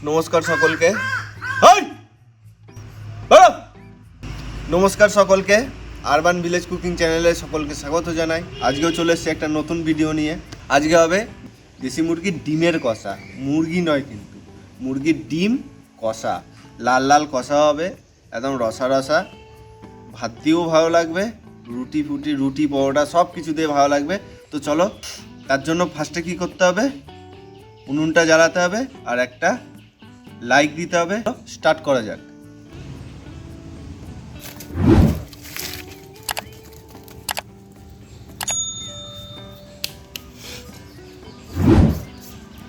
নমস্কার সকলকে। নমস্কার সকলকে, আরবান ভিলেজ কুকিং চ্যানেলে সকলকে স্বাগত জানাই। আজকেও চলে এসেছি একটা নতুন ভিডিও নিয়ে। আজকে হবে দেশি মুরগির ডিমের কষা। মুরগি নয় কিন্তু, মুরগির ডিম কষা। লাল লাল কষা হবে, একদম রসা রসা। ভাত দিয়েও ভালো লাগবে, রুটি পরোটা সব কিছু দিয়ে ভালো লাগবে। তো চলো, তার জন্য ফার্স্টে কী করতে হবে, উনুনটা জ্বালাতে হবে আর একটা লাইক দিতে হবে। স্টার্ট করা যাক।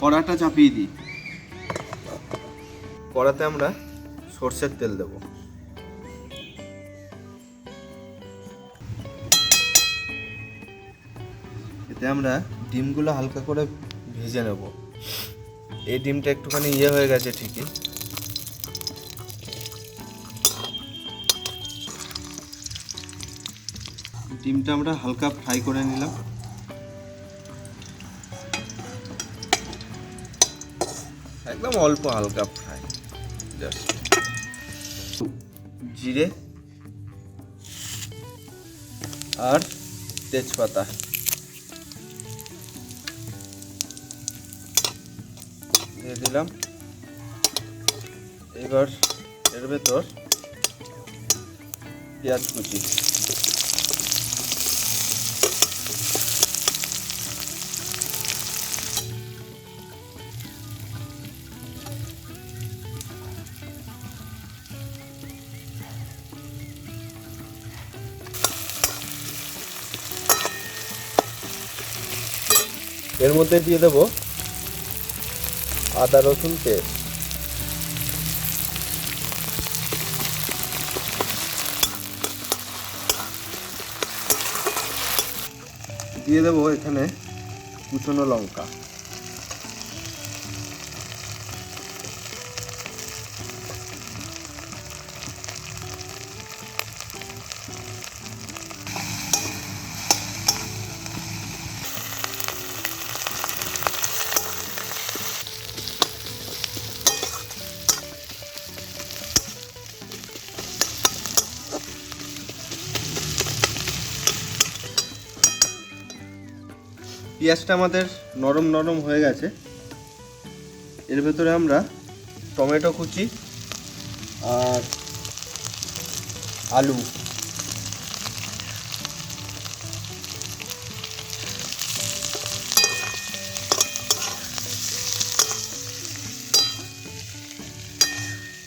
কড়াটা চাপিয়ে দিই। কড়াতে আমরা সর্ষের তেল দেব। এতে আমরা ডিমগুলো হালকা করে ভেজে নেব। এই ডিমটা একটুখানি হয়ে গেছে ঠিকই। ডিমটা আমরা হালকা ফ্রাই করে নিলাম। একদম অল্প হালকা ফ্রাই, জাস্ট। জিরে আর তেজপাতা দিয়ে দিলাম। এবার এর ভেতর পেঁয়াজ কুচি, এর মধ্যে দিয়ে দেব আদা রসুন পেস্ট, দিয়ে দেবো এখানে কুচনো লঙ্কা, পেঁয়াজটা আমাদের নরম নরম হয়ে গেছে। এর ভেতরে আমরা টমেটো কুচি আর আলু,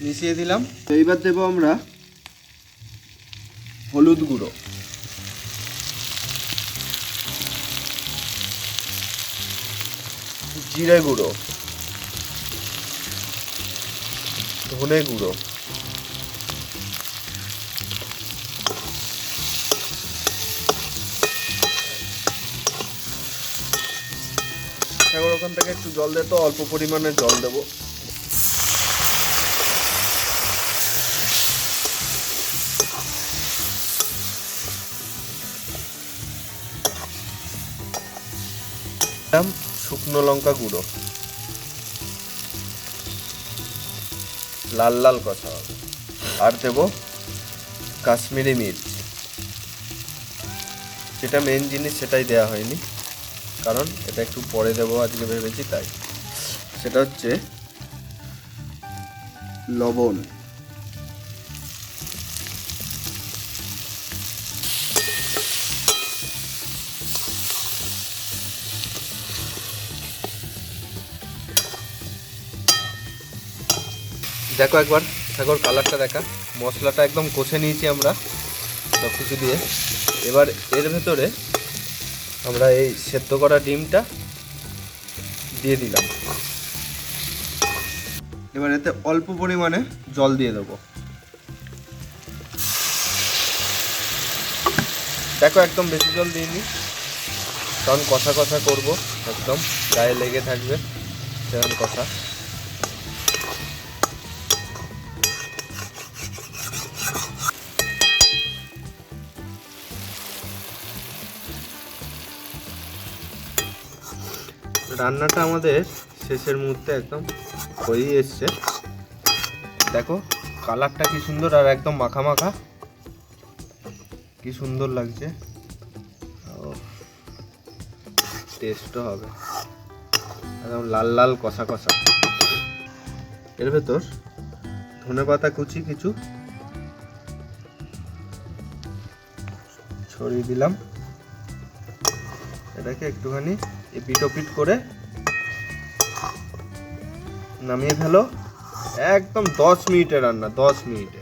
মিশিয়ে দিলাম। এইবার দেবো আমরা হলুদ গুঁড়ো, জিরে গুঁড়ো, ধনে গুঁড়ো, ওখান থেকে একটু জল দে, তো অল্প পরিমাণে জল দেবো। শুকনো লঙ্কা গুঁড়ো, লাল লাল কষা হবে। আর দেব কাশ্মীরি মির্চ, যেটা মেন জিনিস সেটাই দেওয়া হয়নি, কারণ এটা একটু পরে দেবো আজকে ভেবেছি, তাই। সেটা হচ্ছে লবণ। দেখো একবার, ঠাকুর কালারটা দেখা। মশলাটা একদম কষে নিয়েছি আমরা সব কিছু দিয়ে। এবার এর ভেতরে আমরা এই সেদ্ধ করা ডিমটা দিয়ে দিলাম। এবার এতে অল্প পরিমাণে জল দিয়ে দেবো। দেখো একদম বেশি জল দিইনি, কারণ কষা কষা করবো, একদম গায়ে লেগে থাকবে সেরকম কষা। রান্নাটা আমাদের শেষের মুহূর্তে একদম হয়েই এসছে। দেখো কালারটা কি সুন্দর, আর একদম মাখা মাখা, কি সুন্দর লাগছে। টেস্টও হবে, একদম লাল লাল কষা কষা। এর ভেতর ধনেপাতা কুচি কিছু ছড়িয়ে দিলাম। এটাকে একটুখানি এপিট ওপিট করে নামিয়ে ফেলো। একদম 10 মিনিটের রান্না, 10 মিনিটে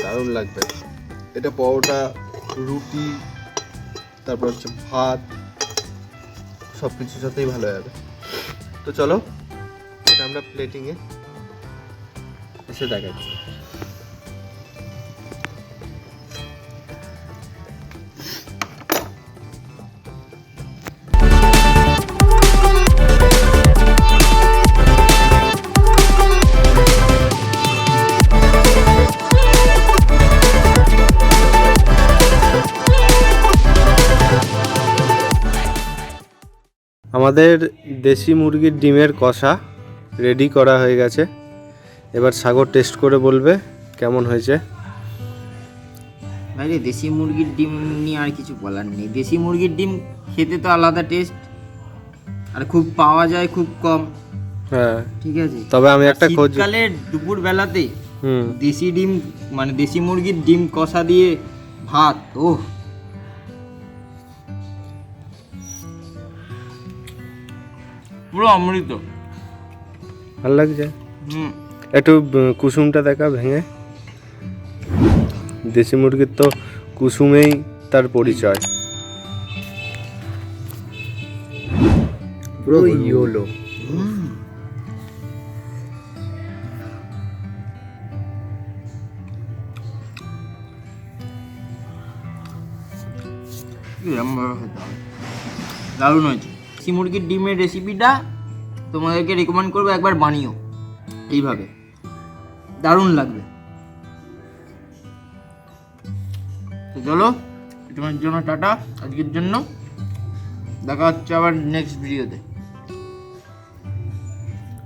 দারুণ লাগবে এটা। পরোটা, রুটি, তারপর হচ্ছে ভাত, সব কিছুর সাথেই ভালো যাবে। তো চলো এটা আমরা প্লেটিংয়ে এসে দেখাচ্ছি। আমাদের দেশি মুরগির ডিমের কষা রেডি করা হয়ে গেছে। এবার সাগর টেস্ট করে বলবে কেমন হয়েছে। ভাই রে, দেশি মুরগির ডিম নিয়ে আর কিছু বলার নেই। দেশি মুরগির ডিম খেতে তো আলাদা টেস্ট, আর খুব পাওয়া যায় খুব কম। হ্যাঁ ঠিক আছে, তবে আমি একটা খোঁজ, শীতকালে দুপুর বেলাতে দেশি ডিম মানে দেশি মুরগির ডিম কষা দিয়ে ভাত, ওহ পুরো অমৃত। ভালো লাগছে। একটু কুসুমটা দেখা ভেঙে। দেশি মুরগির তো কুসুমেই তার পরিচয়। পুরো ইয়োলো। দারুণ হয়েছে। দেশি মুরগির ডিমের রেসিপিটা তোমাদেরকে রেকমেন্ড করবো, একবার বানিও এইভাবে, দারুণ লাগবে। তো চলো, তোমার জন্য টাটা আজকের জন্য, দেখা হচ্ছে আবার নেক্সট ভিডিওতে।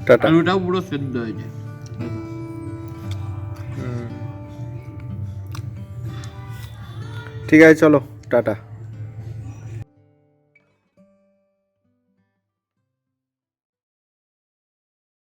টাটা। আলুটাও পুরো সেদ্ধ হয়েছে। ঠিক আছে চলো টাটা।